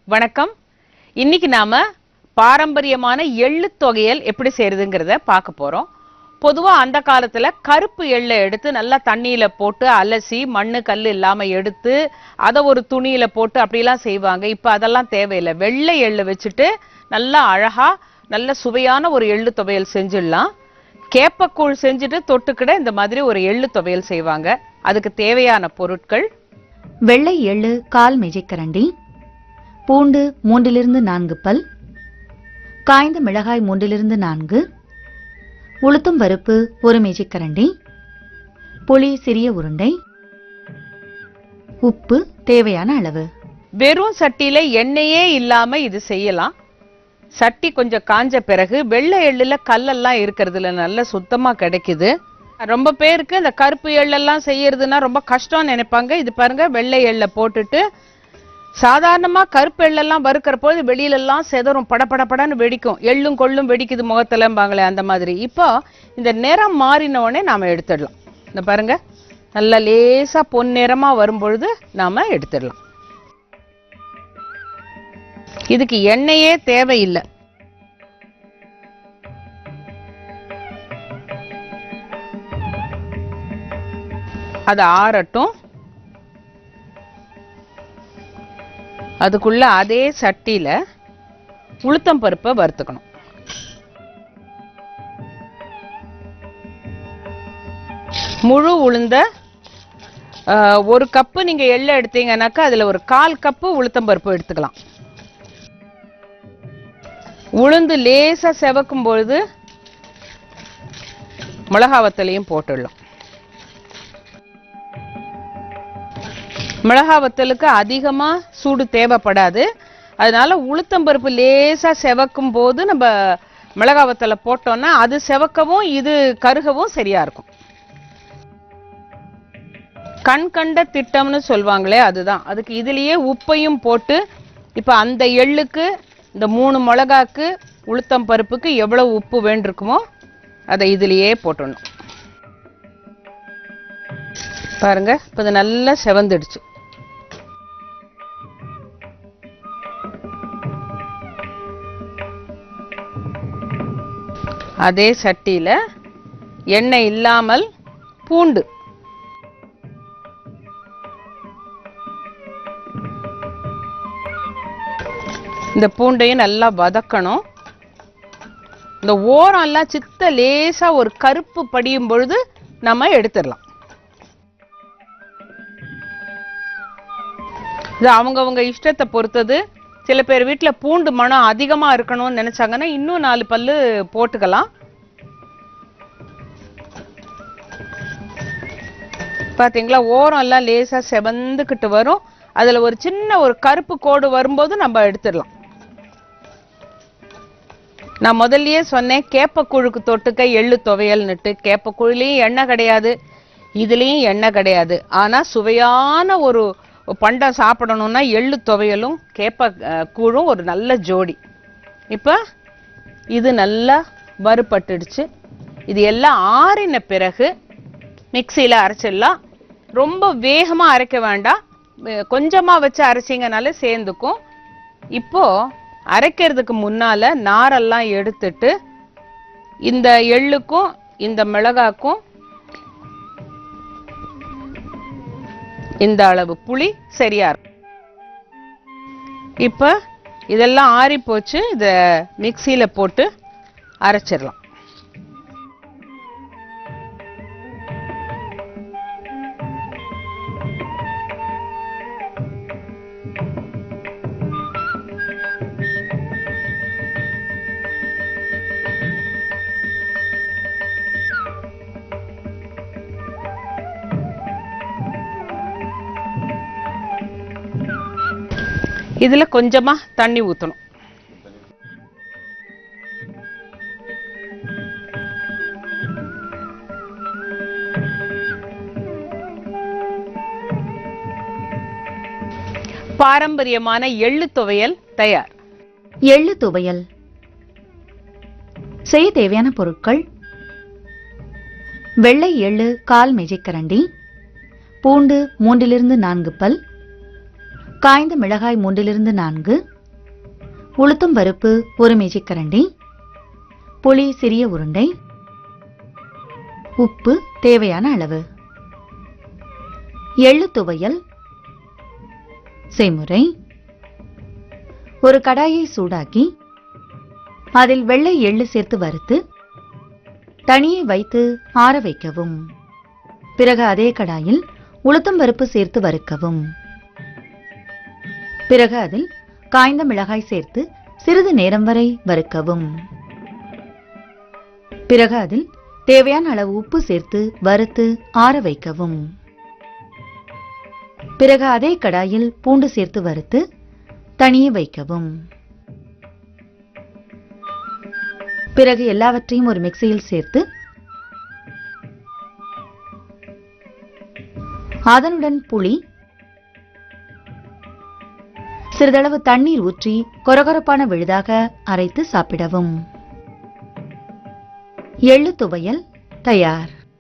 வணக்கம். இன்னைக்கு நாம பாரம்பரியமான எள்ளு தொகையல் எப்படி செய்யறதுங்கிறத பார்க்க போறோம். பொதுவா அந்த காலத்துல கருப்பு எள்ளை எடுத்து நல்லா தண்ணியில போட்டு அலசி மண்ணு கல் இல்லாம எடுத்து அதை ஒரு துணியில போட்டு அப்படிலாம் செய்வாங்க. இப்ப அதெல்லாம் தேவையில்லை. வெள்ளை எள்ளு வச்சுட்டு நல்லா அழகா நல்ல சுவையான ஒரு எள்ளு துவையல் செஞ்சிடலாம். கேப்பக்கூழ் செஞ்சுட்டு தொட்டுக்கிட இந்த மாதிரி ஒரு எள்ளு துவையல் செய்வாங்க. அதுக்கு தேவையான பொருட்கள்: வெள்ளை எள்ளு 1/4 மேஜைக்கரண்டி, பூண்டு 3-4 பல், காய்ந்த மிளகாய் 3-4, உளுத்தம் பருப்பு 1 மேஜைக்கரண்டி, புளி சிறிய உருண்டை, உப்பு தேவையான அளவு. வெறும் சட்டியில எண்ணெயே இல்லாம இது செய்யலாம். சட்டி கொஞ்சம் காஞ்ச பிறகு வெள்ளை எள்ளுல கல்லெல்லாம் இருக்கிறதுல நல்ல சுத்தமா கிடைக்குது. ரொம்ப பேருக்கு இந்த கருப்பு எள்ளெல்லாம் செய்யறதுன்னா ரொம்ப கஷ்டம்னு நினைப்பாங்க. இது பாருங்க, வெள்ளை எள்ளை போட்டுட்டு சாதாரணமா கருப்பு எள்ளெல்லாம் வறுக்கிற போது வெளியிலெல்லாம் செதறும், படப்படப்படன்னு வெடிக்கும், எள்ளும் கொள்ளும் வெடிக்குது முகத்துலம்பாங்களே அந்த மாதிரி. இப்போ இந்த நிறம் மாறின உடனே நாம எடுத்துடலாம். இந்த பாருங்க, நல்லா லேசா பொன்னிறமா வரும்பொழுது நாம எடுத்துடலாம். இதுக்கு எண்ணெயே தேவையில்லை. அது ஆறட்டும். அதுக்குள்ள அதே சட்டியில உளுத்தம் பருப்பை வறுத்துக்கணும். முழு உளுந்த 1 கப்பு நீங்க எள்ளு எடுத்தீங்கன்னாக்கா அதுல ஒரு 1/4 கப்பு உளுத்தம் பருப்பு எடுத்துக்கலாம். உளுந்து லேசா செவக்கும் பொழுது மிளகா வத்தலையும் போட்டுடலாம். மிளகா வத்தலுக்கு அதிகமா சூடு தேவைப்படாது. அதனால உளுத்தம் பருப்பு லேசா செவக்கும் போது நம்ம மிளகா வத்தலை போட்டோம்னா அது செவக்கவும் இது கருகவும் சரியா இருக்கும். கண் கண்ட திட்டம்னு சொல்லுவாங்களே, அதுதான். அதுக்கு இதுலயே உப்பையும் போட்டு இப்ப அந்த எள்ளுக்கு இந்த 3 மிளகாக்கு உளுத்தம் பருப்புக்கு எவ்வளவு உப்பு வேண்டிருக்குமோ அதை இதுலயே போட்டணும். பாருங்க, இப்ப இது நல்லா செவந்துடுச்சு. அதே சட்டியில எண்ணெய் இல்லாமல் பூண்டு, இந்த பூண்டையும் நல்லா வதக்கணும். இந்த ஓரம் எல்லாம் சித்த லேசா ஒரு கருப்பு படியும் பொழுது நம்ம எடுத்துடலாம். இது அவங்கவங்க இஷ்டத்தை பொறுத்தது. சில பேர் வீட்டுல பூண்டு மனம் அதிகமா இருக்கணும்னு நினைச்சாங்கன்னா இன்னும் 4 பல்லு போட்டுக்கலாம். பாத்தீங்களா, ஓரம் எல்லாம் லேசா செவந்துக்கிட்டு வரும். அதுல ஒரு சின்ன ஒரு கருப்பு கோடு வரும்போது நம்ம எடுத்துடலாம். நான் முதல்லயே சொன்னேன், கேப்பக்கூழுக்கு தொட்டுக்க எள்ளு துவையல்னுட்டு. கேப்பக்கூழுலையும் எண்ணெய் கிடையாது, இதுலயும் எண்ணெய் கிடையாது. ஆனா சுவையான ஒரு பண்டம் சாப்பிடணும்னா எள்ளு துவையலும் கேப்ப கூழும் ஒரு நல்ல ஜோடி. இப்ப இது நல்லா வறுபட்டுடுச்சு. இது எல்லாம் ஆறின பிறகு மிக்சியில அரைச்சிடலாம். ரொம்ப வேகமா அரைக்க வேண்டாம், கொஞ்சமா வச்சு அரைச்சிங்கனாலே சேர்ந்துக்கும். இப்போ அரைக்கிறதுக்கு முன்னால நாரெல்லாம் எடுத்துட்டு இந்த எள்ளுக்கும் இந்த மிளகாக்கும் இந்த அளவு புளி சரியா இருக்கும். இப்ப இதெல்லாம் ஆறி போச்சு. இத மிக்சியில போட்டு அரைச்சிடலாம். இதுல கொஞ்சமா தண்ணி ஊத்தணும். பாரம்பரியமான எள்ளு துவையல் தயார். எள்ளு துவையல் செய்ய தேவையான பொருட்கள்: வெள்ளை எள்ளு 1/4 மேஜைக்கரண்டி, பூண்டு 3-4 பல், காய்ந்த மிளகாய் 3-4, உளுத்தம் பருப்பு 1 மேஜைக்கரண்டி, புளி சிறிய உருண்டை, உப்பு தேவையான அளவு. எள்ளு துவையல் செய்முறை: ஒரு கடாயை சூடாக்கி அதில் வெள்ளை எள்ளு சேர்த்து வறுத்து தனியே வைத்து ஆற வைக்கவும். பிறகு அதே கடாயில் உளுத்தம் பருப்பு சேர்த்து வறுக்கவும். பிறகு அதில் காய்ந்த மிளகாய் சேர்த்து சிறிது நேரம் வரை வறுக்கவும். பிறகு அதில் தேவையான அளவு உப்பு சேர்த்து வறுத்து ஆற வைக்கவும். பிறகு அதே கடாயில் பூண்டு சேர்த்து வறுத்து தனியே வைக்கவும். பிறகு எல்லாவற்றையும் ஒரு மிக்சியில் சேர்த்து அதனுடன் புளி, சிறிதளவு தண்ணீர் ஊற்றி கொரகொரப்பான விழுதாக அரைத்து சாப்பிடவும். எள்ளு துவையல் தயார்.